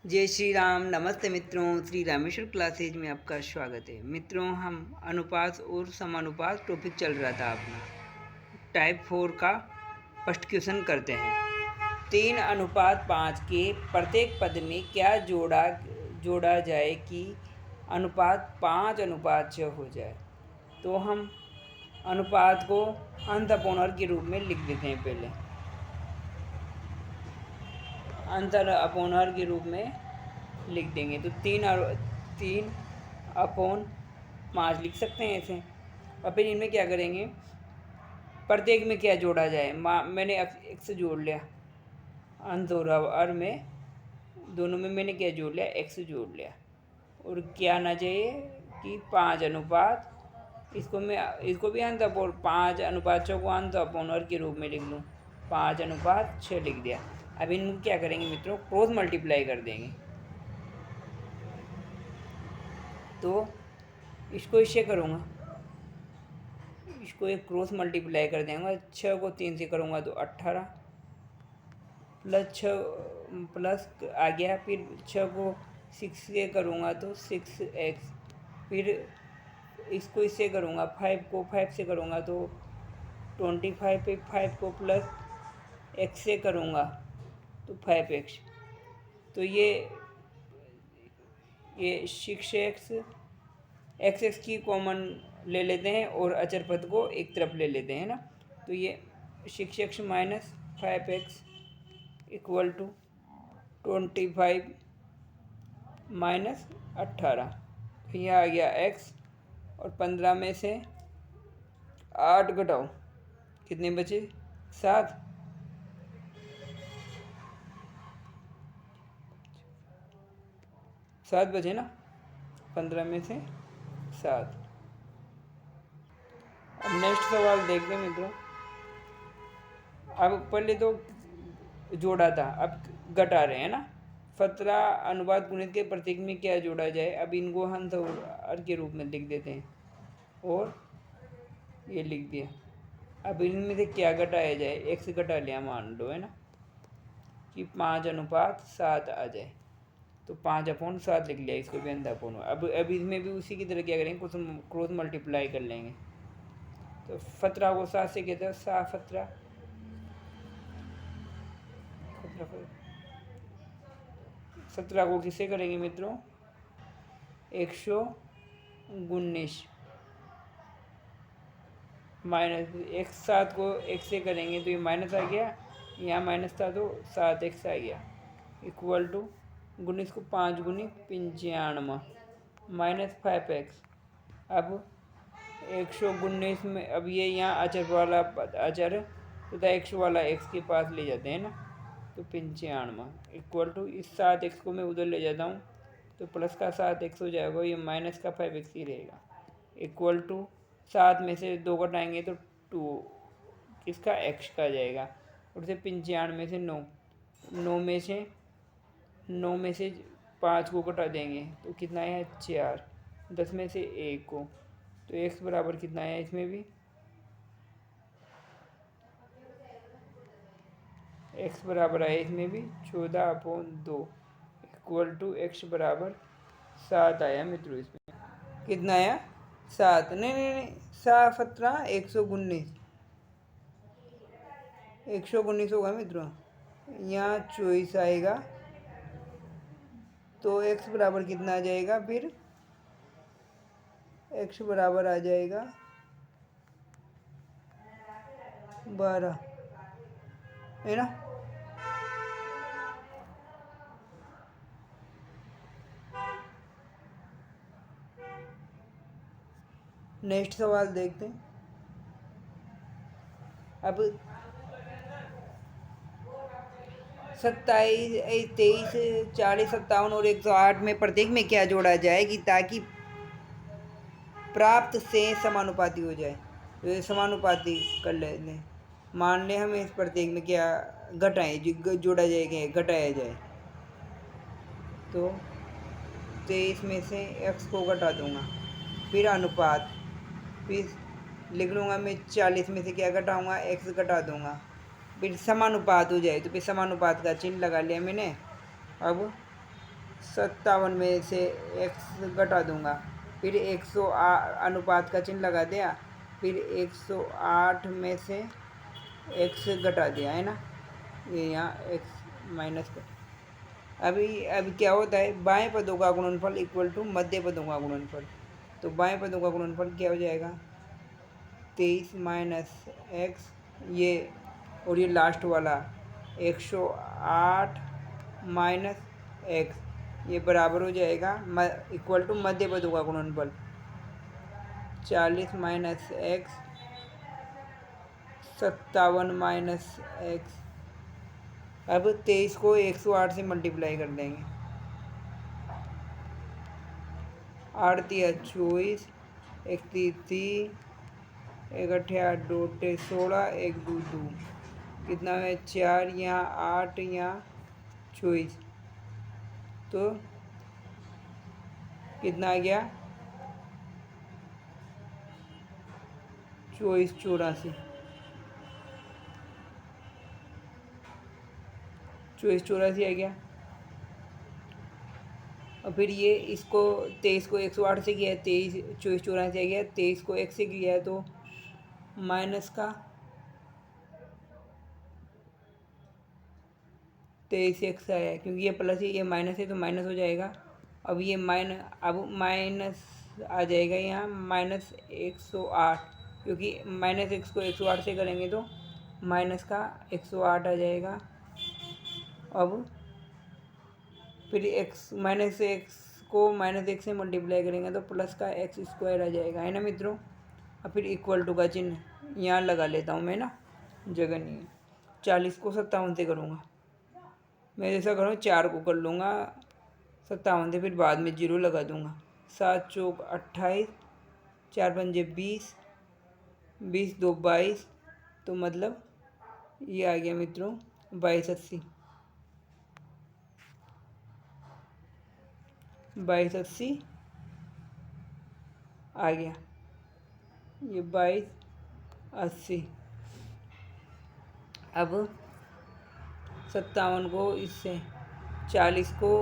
जय श्री राम। नमस्ते मित्रों, श्री रामेश्वर क्लासेज में आपका स्वागत है। मित्रों, हम अनुपात और समानुपात टॉपिक चल रहा था अपना टाइप 4 का फर्स्ट क्वेश्चन करते हैं। 3:5 के प्रत्येक पद में क्या जोड़ा जाए कि अनुपात 5:6 हो जाए। तो हम अनुपात को अंत अपोनर के रूप में लिख देते हैं। पहले अंतर अपोनर के रूप में लिख देंगे तो 3/5 लिख सकते हैं ऐसे। और फिर इनमें क्या करेंगे, प्रत्येक में क्या जोड़ा जाए। मैंने एक्स जोड़ लिया, अंत और अर में दोनों में मैंने क्या जोड़ लिया, एक्स जोड़ लिया। और क्या आना चाहिए कि 5:, इसको भी अंत अपोन 5:6 को अंत अपोनर के रूप में लिख लूँ, 5:6 लिख दिया। अब इनको क्या करेंगे मित्रों, क्रॉस मल्टीप्लाई कर देंगे। तो इसको इससे करूँगा, इसको एक क्रॉस मल्टीप्लाई कर देंगे। 6 को 3 से करूँगा तो 18 प्लस 6 प्लस आ गया। फिर 6 को 6 से करूँगा तो 6x। फिर इसको इससे करूँगा, 5 को 5 से करूँगा तो 25। पे 5 को प्लस x से करूँगा तो 5x। तो ये 6x x की कॉमन ले लेते हैं और अचर पद को एक तरफ ले लेते हैं ना। तो ये 6x minus 5x equal to 25 minus 18। तो यह आ गया x। और 15 में से 8 घटाओ, कितने बचे, 7। बचे ना, 15 में से 7। अब नेक्स्ट सवाल देखते हैं मित्रों। अब पहले तो जोड़ा था, अब घटा रहे हैं ना। 17:गुणित के प्रतीक में क्या जोड़ा जाए। अब इनको हंस और अर के रूप में लिख देते हैं और ये लिख दिया। अब इनमें से क्या घटाया जाए, एक्स घटा लिया मान लो, है ना, कि 5:7 आ जाए। तो 5/7 लिख लिया, इसको भी अंधा अपोन। अब इसमें भी उसी की तरह क्या करेंगे, कुछ क्रॉस मल्टीप्लाई कर लेंगे। तो 17 को 7 से कहते हैं, 17 को किससे करेंगे मित्रों, 119 माइनस x। 7 को x से करेंगे तो ये माइनस आ गया, यहाँ माइनस था तो 7x आ गया इक्वल टू 19 को 5 गुनी 95 माइनस 5x। अब 119 में अब ये यहाँ अचर वाला अचर तथा x वाला x के पास ले जाते हैं ना, तो 95 इक्वल टू इस 7x को मैं उधर ले जाता हूँ तो प्लस का 7x हो जाएगा, ये माइनस का 5x ही रहेगा इक्वल टू 7 में से 2 घटाएंगे तो 2 किसका, x का जाएगा। और से 95 में से 9 में से 5 को घटा देंगे तो कितना है, 4। 10 में से 1 को, तो x बराबर कितना है, इसमें भी x बराबर है, इसमें भी 14/2 इक्वल टू x बराबर 7 आया मित्रों। इसमें कितना आया, 7। नहीं 7 17 119 होगा मित्रों, यहाँ 24 आएगा। तो x बराबर कितना आ जाएगा, फिर x बराबर आ जाएगा 12, है ना। नेक्स्ट सवाल देखते हैं। अब 27 23 40 57 और 108 में प्रत्येक में क्या जोड़ा जाएगी ताकि प्राप्त से समानुपाती हो जाए। तो ये समानुपाती कर लेते हैं। मान लें हमें इस प्रत्येक में क्या घटाएं, जोड़ा जाएगा, घटाया जाए। तो 23 में से x को घटा दूंगा, फिर अनुपात, फिर लिख लूँगा मैं 40 में से क्या घटाऊँगा, x घटा दूँगा, फिर समानुपात हो जाए तो फिर समानुपात का चिन्ह लगा लिया मैंने। अब 57 में से x घटा दूंगा, फिर 108 अनुपात का चिन्ह लगा दिया, फिर 108 में से x घटा दिया, है ना, ये यहाँ x माइनस कर। अभी क्या होता है, बाएं पदों का गुणनफल इक्वल टू मध्य पदों का गुणनफल। तो बाएं पदों का गुणनफल क्या हो जाएगा, 23 माइनस एक्स, ये और ये लास्ट वाला 108 माइनस एक्स, ये बराबर हो जाएगा इक्वल टू मध्य पदों का गुणनफल 40 माइनस एक्स, 57 माइनस एक्स। अब 23 को 108 से मल्टीप्लाई कर देंगे, 8 तिया 24, 1 3, 1 8 2 16, 1 2 2, कितना है 4, यहाँ 8, यहाँ 24, तो कितना आ गया 24 84, 24 84 आ गया। और फिर ये इसको 23 को 108 से किया है, 23 24 84 आ गया, 23 को 1 से किया है तो माइनस का 23 एक्स आया है, क्योंकि ये प्लस है ये माइनस है तो माइनस हो जाएगा। अब ये माइनस आ जाएगा यहाँ माइनस 108, क्योंकि माइनस एक्स को 108 से करेंगे तो माइनस का 108 आ जाएगा। अब फिर एक्स माइनस एक्स को माइनस एक से मल्टीप्लाई करेंगे तो प्लस का एक्स स्क्वायर आ जाएगा, है ना मित्रों। अब फिर इक्वल टू का चिन्ह यहाँ लगा लेता हूँ मैं ना, जगह नहीं है। 40 को 57 से करूँगा, मैं जैसा करूँ 4 को कर लूँगा 57 से, फिर बाद में 0 लगा दूँगा। 7 चौक 28, 4 पंजे 20, 20 2 22, तो मतलब ये आ गया मित्रों 2280, 2280 आ गया, ये 2280। अब 57 को इससे, 40 को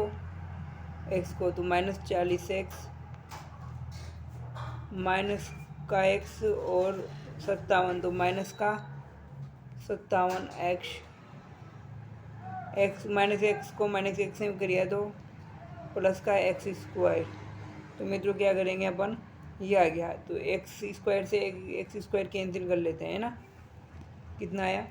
एक्स को तो माइनस 40 एक्स, माइनस का एक्स, और 57 तो माइनस का 57 एक्स, एक्स माइनस एक्स को माइनस एक्स से करिए तो प्लस का एक्स स्क्वायर। तो मित्रों क्या करेंगे अपन, ये आ गया तो एक्स स्क्वायर से एक्स स्क्वायर कैंसिल कर लेते हैं ना, कितना आया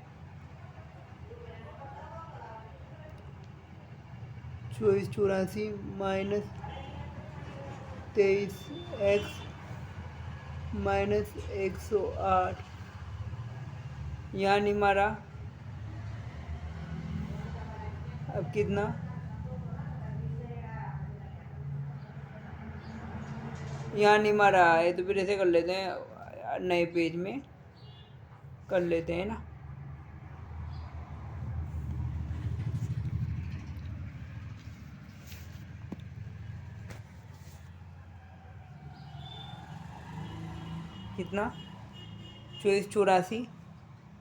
24 84 माइनस 23 एक्स माइनस 108, यहाँ नहीं मारा, अब कितना यहाँ नहीं मारा है, तो फिर ऐसे कर लेते हैं, नए पेज में कर लेते हैं ना। कितना 24 84,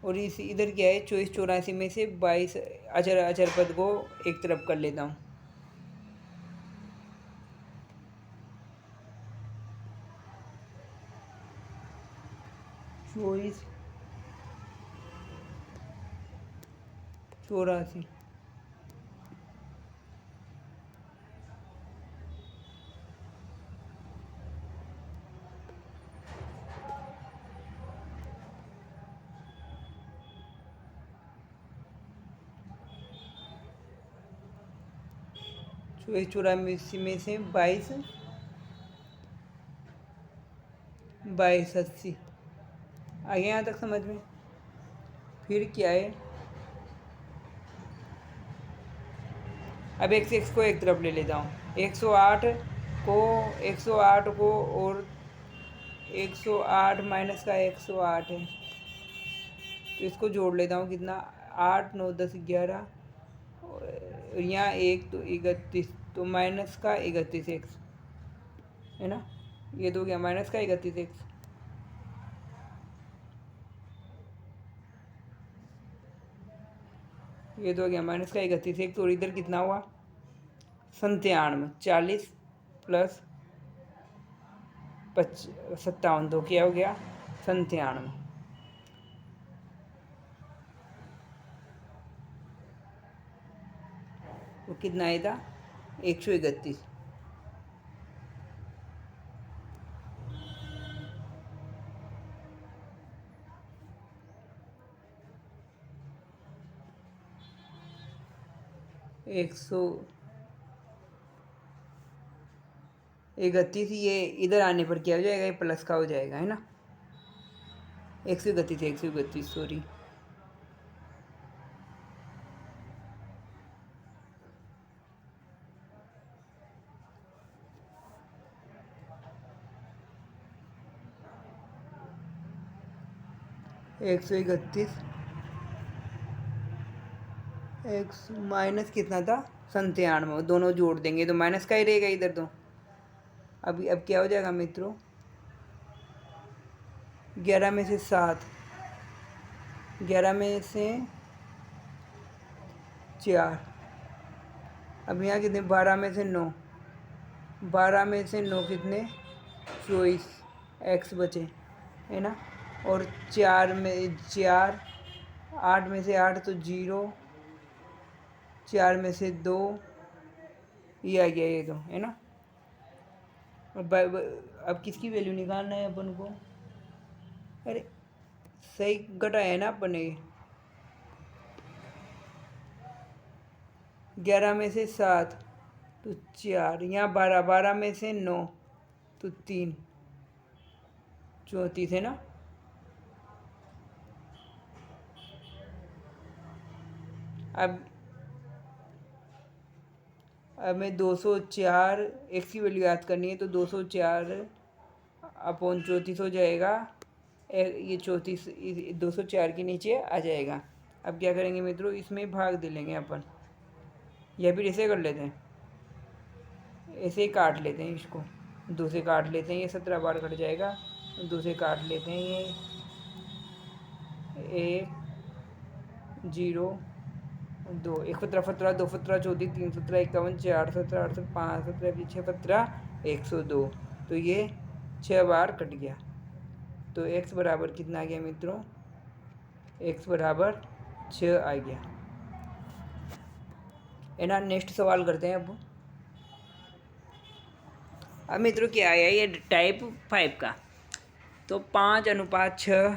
और इस इधर क्या है 24 84 में से 22 अचर पद को एक तरफ कर लेता हूँ। 24 84, चौबीस 84 में से 22 80 आ गया यहाँ तक समझ में। फिर क्या है, अब एक्स को एक तरफ ले लेता हूँ, 108 को 108 को, और 108 माइनस का 108 है तो इसको जोड़ लेता हूँ, कितना 8 9 10 11, और यहाँ 1 तो 31, तो माइनस का 31 एक्स, है ना, ये तो गया माइनस का 31 एक्स। ये तो गया माइनस का 31 एक्स, और इधर कितना हुआ 97, 40 प्लस 57, तो क्या हो गया 97। वो कितना आया था 131। एक सौ 31, ये इधर आने पर क्या हो जाएगा, ये प्लस का हो जाएगा, है ना। 131, 131 सॉरी। एक सौ इकतीस एक माइनस कितना था 97, दोनों जोड़ देंगे तो माइनस का ही रहेगा इधर तो। अब क्या हो जाएगा मित्रों, 11 में से 7, 11 में से 4, अब यहाँ कितने 12 में से 9, 12 में से 9 कितने 24 एक्स बचे, है ना। और 4 में 4, 8 में से 8 तो 0, 4 में से 2, ये आ गया ये तो, है ना। अब किसकी वैल्यू निकालना है अपन को, अरे सही घटाया है ना अपन ने। 11 में से 7 तो 4, यहाँ 12, 12 में से 9 तो 3, 34 है ना। अब हमें 204 एक्स की वैल्यू याद करनी है, तो 204 अपॉन 34 हो जाएगा। ये 34 204 के नीचे आ जाएगा। अब क्या करेंगे मित्रों, इसमें भाग दे लेंगे अपन, या फिर ऐसे कर लेते हैं, ऐसे ही काट लेते हैं इसको, 2 से काट लेते हैं, ये 17 बार कट जाएगा। 2 से काट लेते हैं, ये 1 0 2, 1 17 17 2 17 34 3 17 51 4 17 8 5 17 6 17 102, तो ये 6 बार कट गया। तो x बराबर कितना आ गया मित्रों, x बराबर 6 आ गया, है ना। नेक्स्ट सवाल करते हैं अब मित्रों क्या आया ये टाइप 5 का, तो 5:6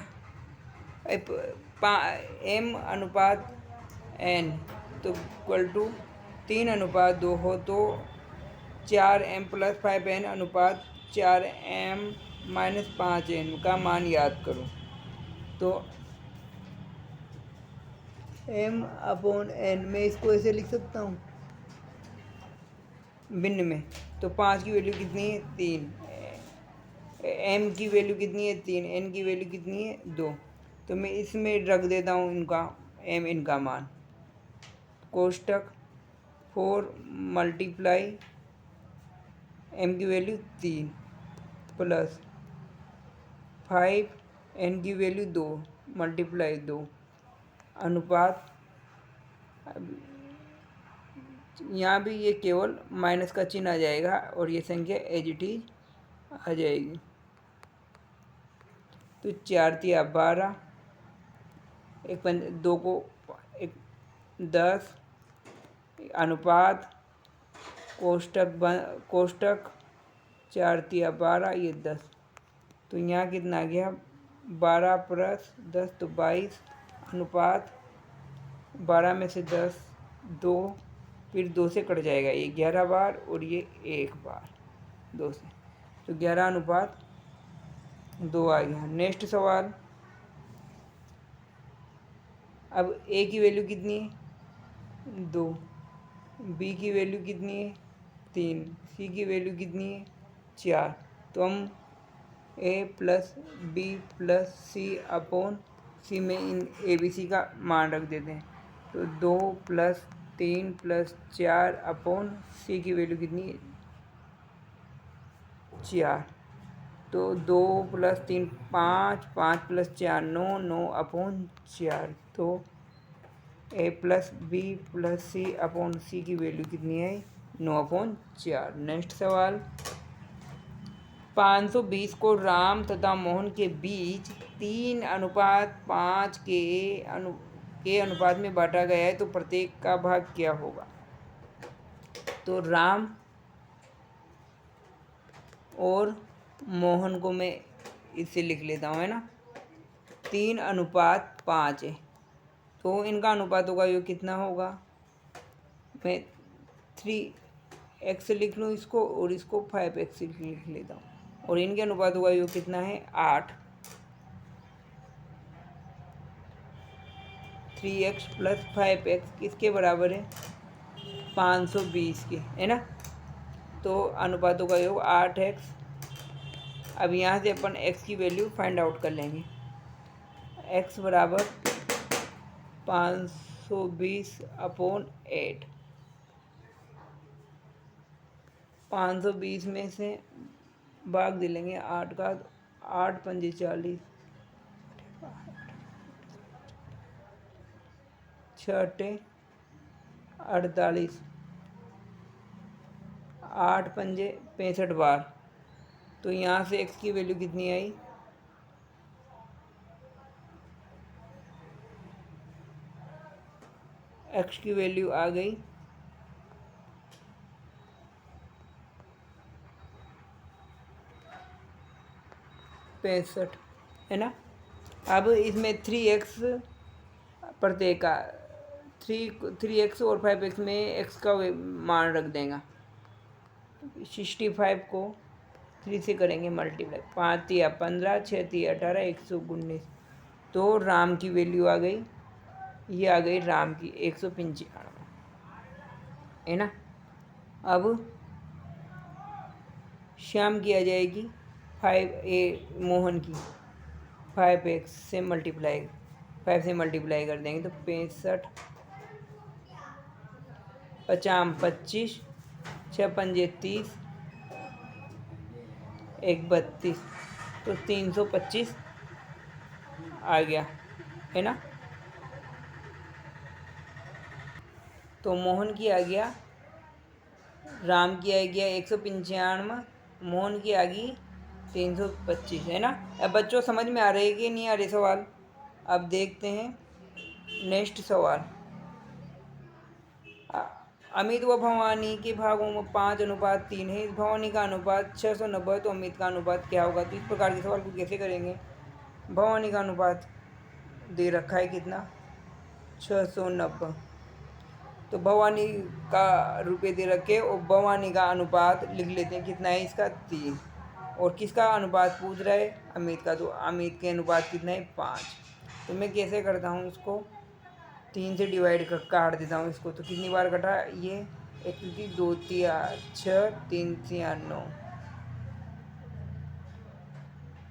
m अनुपात n तो इक्वल टू 3:2 हो, तो 4m + 5n अनुपात 4m - 5n का मान याद करो। तो m/n में इसको ऐसे लिख सकता हूँ भिन्न में, तो 5 की वैल्यू कितनी है 3, m की वैल्यू कितनी है 3, n की वैल्यू कितनी है 2, तो मैं इसमें रख देता हूँ इनका मान। कोष्टक 4 मल्टीप्लाई m की वैल्यू 3 प्लस 5 n की वैल्यू 2 मल्टीप्लाई 2 अनुपात, यहाँ भी ये केवल माइनस का चिन्ह आ जाएगा और ये संख्या एज इट इज आ जाएगी। तो 4 तिया 12, 2 को 10 अनुपात कोष्टक 4 तिया 12, ये 10, तो यहाँ कितना आ गया 12 + 10 तो 22 अनुपात 12 में से 10 2, फिर 2 से कट जाएगा, ये 11 बार और ये 1 बार 2 से, तो 11:2 आ गया। नेक्स्ट सवाल, अब a की वैल्यू कितनी है 2, b की वैल्यू कितनी है 3, c की वैल्यू कितनी है 4, तो हम a + b + c upon c में इन ABC का मान रख देते हैं, तो 2 + 3 + 4 अपॉन c की वैल्यू कितनी है 4, तो 2 + 3 5, 5 + 4 9, 9 अपॉन 4, तो a + b + c upon c की वैल्यू कितनी है 9/4। नेक्स्ट सवाल, 520 को राम तथा मोहन के बीच 3:5 के अनुपात में बांटा गया है, तो प्रत्येक का भाग क्या होगा? तो राम और मोहन को मैं इससे लिख लेता हूँ, है ना। 3:5 है, तो इनका अनुपातों का योग कितना होगा? मैं 3x लिख लूँ इसको, और इसको 5x लिख लेता हूँ, और इनके अनुपातों का योग कितना है? 8। 3x + 5x किसके बराबर है? 520 के, है ना। तो अनुपातों का योग 8x। अब यहाँ से अपन x की वैल्यू फाइंड आउट कर लेंगे। x बराबर 520/8। 520 में से भाग दे लेंगे 8 का, 8 पंजे 40, 6 अट्टे 48, 8 पंजे 65 बार। तो यहाँ से x की वैल्यू कितनी आई? x की वैल्यू आ गई 65, है ना। अब इसमें 3x प्रत्येक का 3x और 5x में x का मान रख देगा। 65 को 3 से करेंगे मल्टीप्लाई, 5 × 15, 6 × 18, 119। तो राम की वैल्यू आ गई, ये आ गई राम की 195, है ना। अब श्याम की आ जाएगी 5 मोहन की 5x से मल्टीप्लाई, 5 से मल्टीप्लाई कर देंगे तो 65, 50 25, 6 पंजे 30, 1 32, तो 325 आ गया, है ना। तो मोहन की आ गया, राम की आ गया 195, मोहन की आ गई 325, है ना। अब बच्चों समझ में आ रहे हैं कि नहीं आ रहे सवाल? अब देखते हैं नेक्स्ट सवाल। अमित व भवानी के भागों में 5:3 है। भवानी का अनुपात 690, तो अमित का अनुपात क्या होगा? तो इस प्रकार के सवाल को कैसे करेंगे? भवानी का अनुपात दे रखा है कितना? 690। तो भवानी का रुपये दे रखे और भवानी का अनुपात लिख लेते हैं, कितना है इसका? 3। और किसका अनुपात पूछ रहा है? अमित का। तो अमित के अनुपात कितना है? 5। तो मैं कैसे करता हूँ इसको? 3 से डिवाइड कर काट देता हूँ इसको। तो कितनी बार कटा ये? 1 3 2 3 6, 3 3 9।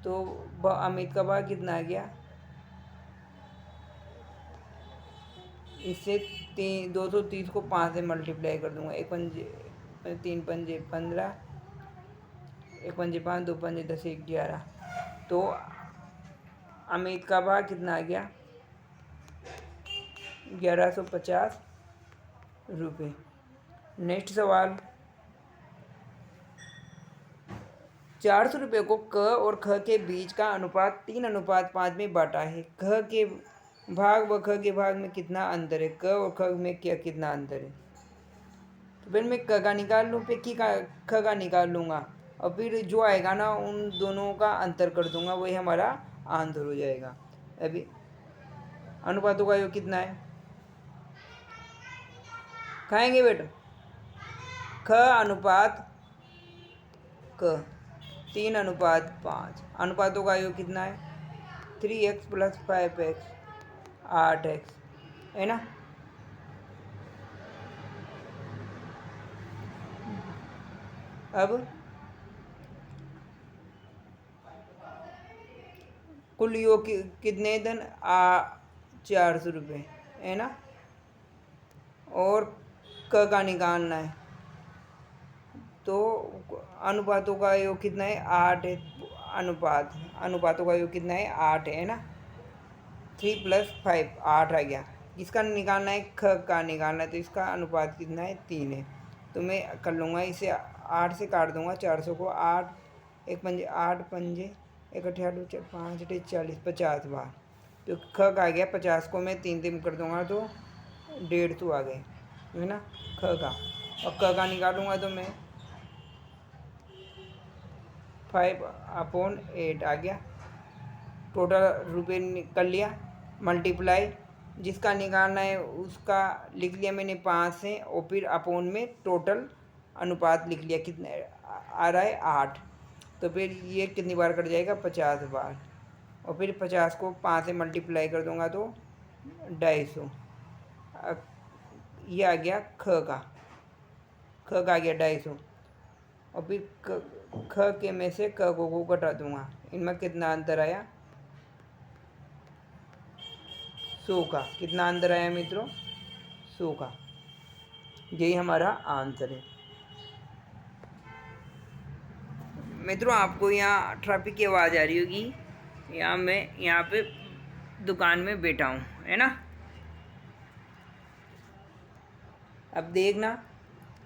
तो अमित का भाग कितना आ गया? इससे 230 को 5 से मल्टीप्लाई कर दूंगा। 1 पंजे 3 पंजे 15, 1 पंजे 5, 2 पंजे 10, 1 11। तो अमित का भाग कितना आ गया? 1150 रुपये। नेक्स्ट सवाल, 400 रुपये को क और ख के बीच का अनुपात 3:5 में बांटा है। ख के भाग व ख के भाग में कितना अंतर है? क और ख में कितना अंतर है? तो फिर मैं क का निकाल लूँ, फिर ख का निकाल लूँगा, और फिर जो आएगा ना उन दोनों का अंतर कर दूंगा, वही हमारा आंसर हो जाएगा। अभी अनुपातों का योग कितना है? खाएंगे बेटा? ख अनुपात क 3:5। अनुपातों का योग कितना है? 3x + 5x 8x, है ना। अब कुल योग कितने धन? 400 रुपये, है ना। और क का निकालना है, तो अनुपातों का योग कितना है? 8 है। अनुपातों का योग कितना है? 8 है ना। 3 + 5 8 आ गया। किसका निकालना है? ख का निकालना है, तो इसका अनुपात कितना है? 3 है। तो मैं कर लूँगा इसे 8 से काट दूँगा 400 को। 8 एक पंजे 8 पंजे 1 8 4 5 8 40 50 बार। तो ख का आ गया 50 को मैं 3 3 कर दूँगा तो 150 आ गए, है ना ख का। और क का निकालूंगा तो मैं 5/8 आ गया। टोटल रुपये कर लिया, मल्टीप्लाई जिसका निकालना है उसका लिख लिया मैंने 5 से, और फिर अपोन में टोटल अनुपात लिख लिया। कितने आ रहा है 8। तो फिर ये कितनी बार कट जाएगा 50 बार। और फिर 50 को 5 से मल्टीप्लाई कर दूंगा तो 250। ये आ गया ख का आ गया 250। और फिर ख के में से क को घटा दूंगा। इनमें कितना अंतर आया 100 का। कितना अंतर आया मित्रों 100 का। यही हमारा आंसर है। मित्रों आपको यहाँ ट्रैफिक की आवाज़ आ रही होगी, मैं यहाँ पे दुकान में बैठा हूँ, है ना। अब देखना,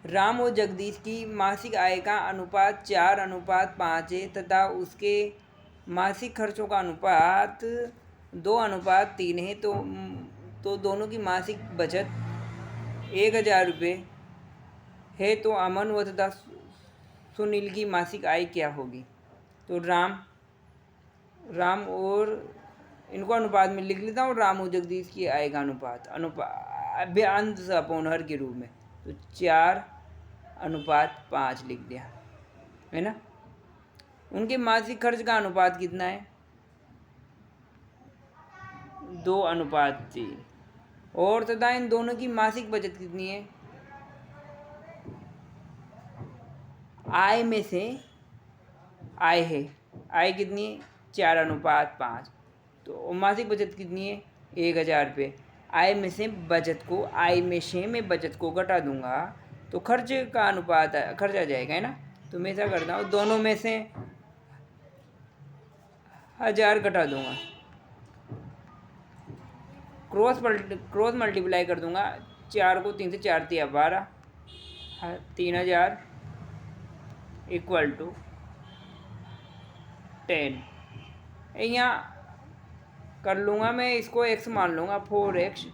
राम और जगदीश की मासिक आय का अनुपात 4:5 है तथा उसके मासिक खर्चों का अनुपात 2:3 है। तो दोनों की मासिक बचत 1000 रुपये है। तो अमन व तथा सुनील की मासिक आय क्या होगी। तो राम और इनको अनुपात में लिख लेता हूँ। राम और जगदीश की आय का अनुपात अंश अपौनहर के रूप में, तो 4:5 लिख दिया, है ना। उनके मासिक खर्च का अनुपात कितना है 2:3। और तथा इन दोनों की मासिक बचत कितनी है, आय में से आय है, आय कितनी है 4:5। तो मासिक बचत कितनी है 1000 रुपये। आय में से मैं बचत को घटा दूंगा तो खर्च का अनुपात खर्च आ जाएगा, है ना। तो मैं ऐसा करता हूँ, दोनों में से 1000 घटा दूंगा, क्रॉस मल्टीप्लाई कर दूंगा। 4 को 3 से 4 दिया 12, 3000 इक्वल टू 10। यहाँ कर लूँगा मैं, इसको x मान लूँगा 4x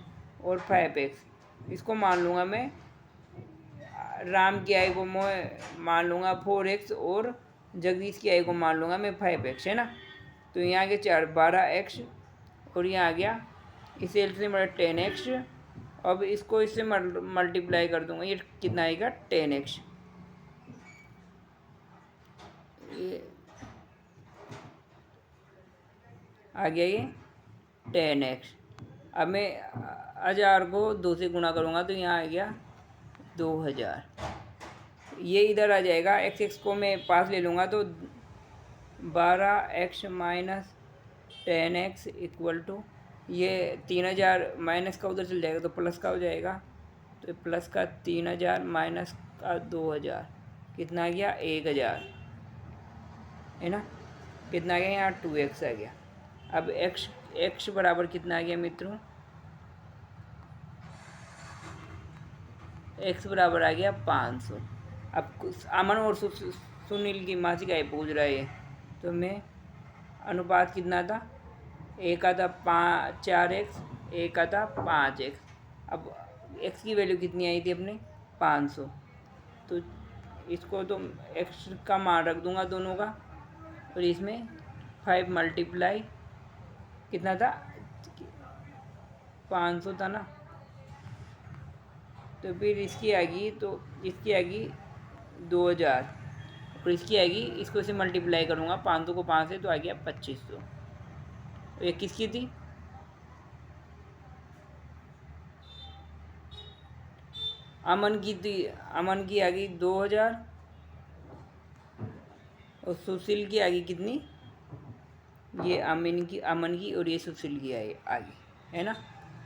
और 5x। इसको मान लूँगा मैं, राम की आय को मैं मान लूँगा 4x और जगदीश की आय को मान लूँगा मैं 5x, है ना। तो यहाँ आ गया 4 12x और यहाँ आ गया इसे से मेरा 10x। अब इसको इससे मल्टीप्लाई कर दूँगा, ये कितना आएगा 10x। ये आ गया ये 10x। अब मैं 1000 को 2 से गुणा करूँगा तो यहाँ आ गया 2000। ये इधर आ जाएगा, x को मैं पास ले लूँगा तो 12x minus 10x equal to, ये 3000 माइनस का उधर चल जाएगा तो प्लस का हो जाएगा। तो प्लस का 3000 माइनस का 2000 कितना आ गया 1000, है ना। कितना आ गया यहाँ 2x आ गया। अब x बराबर कितना आ गया मित्रों, x बराबर आ गया 500। अब अमन और सुनील की मासिक आय पूछ रहा है, तो मैं अनुपात कितना था, एक का था 4x, एक का था 5x। अब x की वैल्यू कितनी आई थी अपने 500, तो इसको तो x का मान रख दूंगा दोनों का, और इसमें 5 मल्टीप्लाई कितना था 500 था ना। तो फिर इसकी आएगी, तो इसकी आएगी 2000 और इसकी आएगी, इसको इसे मल्टीप्लाई करूँगा 500 को 5 से तो आ गया 2500। ये किसकी थी, अमन की थी। अमन की आ गई 2000 और सुशील की आ गई कितनी, ये अमन की और ये सुशील की आ गई, है ना।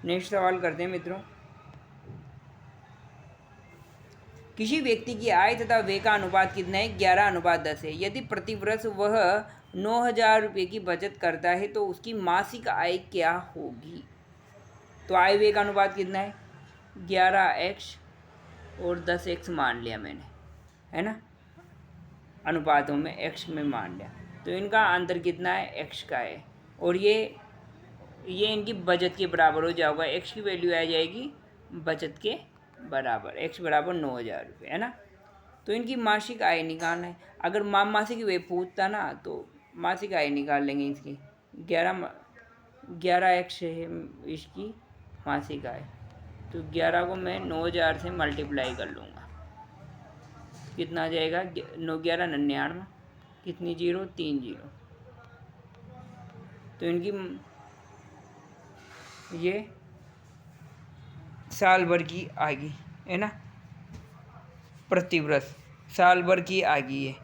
नेक्स्ट सवाल करते हैं मित्रों। किसी व्यक्ति की आय तथा व्यय का अनुपात कितना है 11:10 है। यदि प्रतिवर्ष वह 9000 रुपये की बचत करता है तो उसकी मासिक आय क्या होगी। तो आय व्यय का अनुपात कितना है 11x और 10x मान लिया मैंने, है ना, अनुपातों में x में मान लिया। तो इनका अंतर कितना है, x का है। और ये इनकी बचत के बराबर हो जाएगा। x की वैल्यू आ जाएगी बचत के बराबर, x बराबर 9,000 रुपये, है ना। तो इनकी मासिक आय निकालना है। अगर मासिक वे पूछता ना तो मासिक आय निकाल लेंगे इसकी। 11x है इसकी मासिक आय, तो 11 को मैं 9,000 से मल्टीप्लाई कर लूँगा। कितना आ जाएगा, 9×11 = 99, कितनी जीरो, 3 जीरो। तो इनकी ये साल भर की आएगी, है ना, प्रतिवर्ष साल भर की आएगी ये।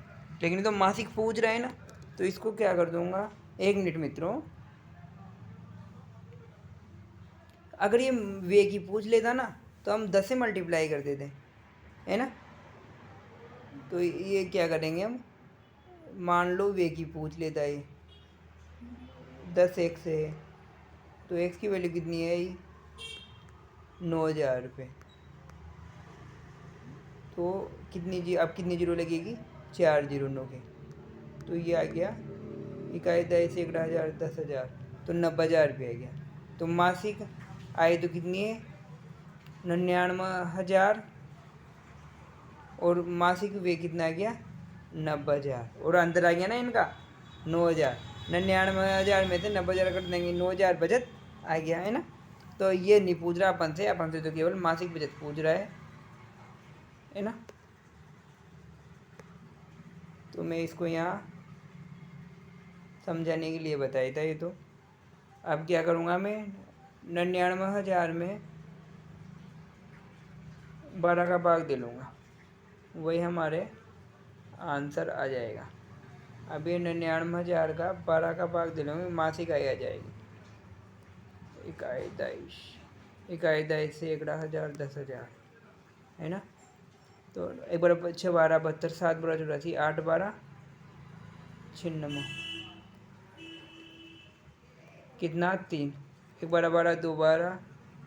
लेकिन तो मासिक पूछ रहे हैं ना, तो इसको क्या कर दूंगा, 1 मिनट मित्रों। अगर ये वे की पूछ लेता ना तो हम 10 से मल्टीप्लाई कर देते, है ना। तो ये क्या करेंगे हम, मान लो वे की पूछ लेता है, 10x है, तो x की वैल्यू कितनी है, 9,000 रुपये। तो अब कितनी जीरो लगेगी, 4 जीरो 9 के। तो ये आ गया, इकाई 10 सैकड़ा हज़ार 10,000, तो 90,000 रुपये आ गया। तो मासिक आय तो कितनी है, 99,000, और मासिक वे कितना आ गया, 90,000। और अंतर आ गया ना इनका 9,000। 99,000 में से 90,000 कट देंगे, 9,000 बचत आ गया, है ना। तो ये नहीं पूछ रहा अपन से तो केवल मासिक बचत पूछ रहा है ना। तो मैं इसको यहाँ समझाने के लिए बताया था ये। तो अब क्या करूँगा मैं, 99,000 में 12 का भाग दे लूँगा, वही हमारे आंसर आ जाएगा। अब ये 99,000 का 12 का भाग दे लूँगा, मासिक आय आ जाएगी। इकाई 10 सैकड़ा हज़ार 10,000, है ना। तो 1 बार 6 12 72, 7 12 84, 8 12 96, कितना 3, 1 12 12 2 12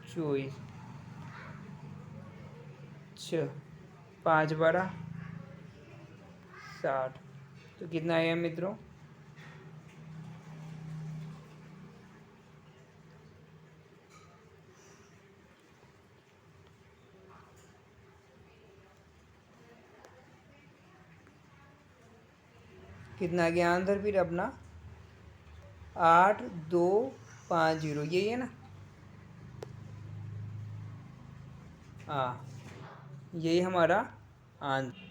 24, 6 5 12 60। तो कितना आया मित्रों, कितना आ गया आंसर फिर अपना, 8250, यही है ना। हाँ, यही हमारा आंसर।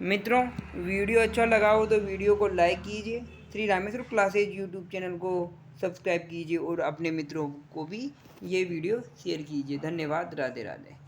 मित्रों, वीडियो अच्छा लगा हो तो वीडियो को लाइक कीजिए, Shri Rameshwar classes YouTube channel को सब्सक्राइब कीजिए और अपने मित्रों को भी ये वीडियो शेयर कीजिए। धन्यवाद, राधे राधे।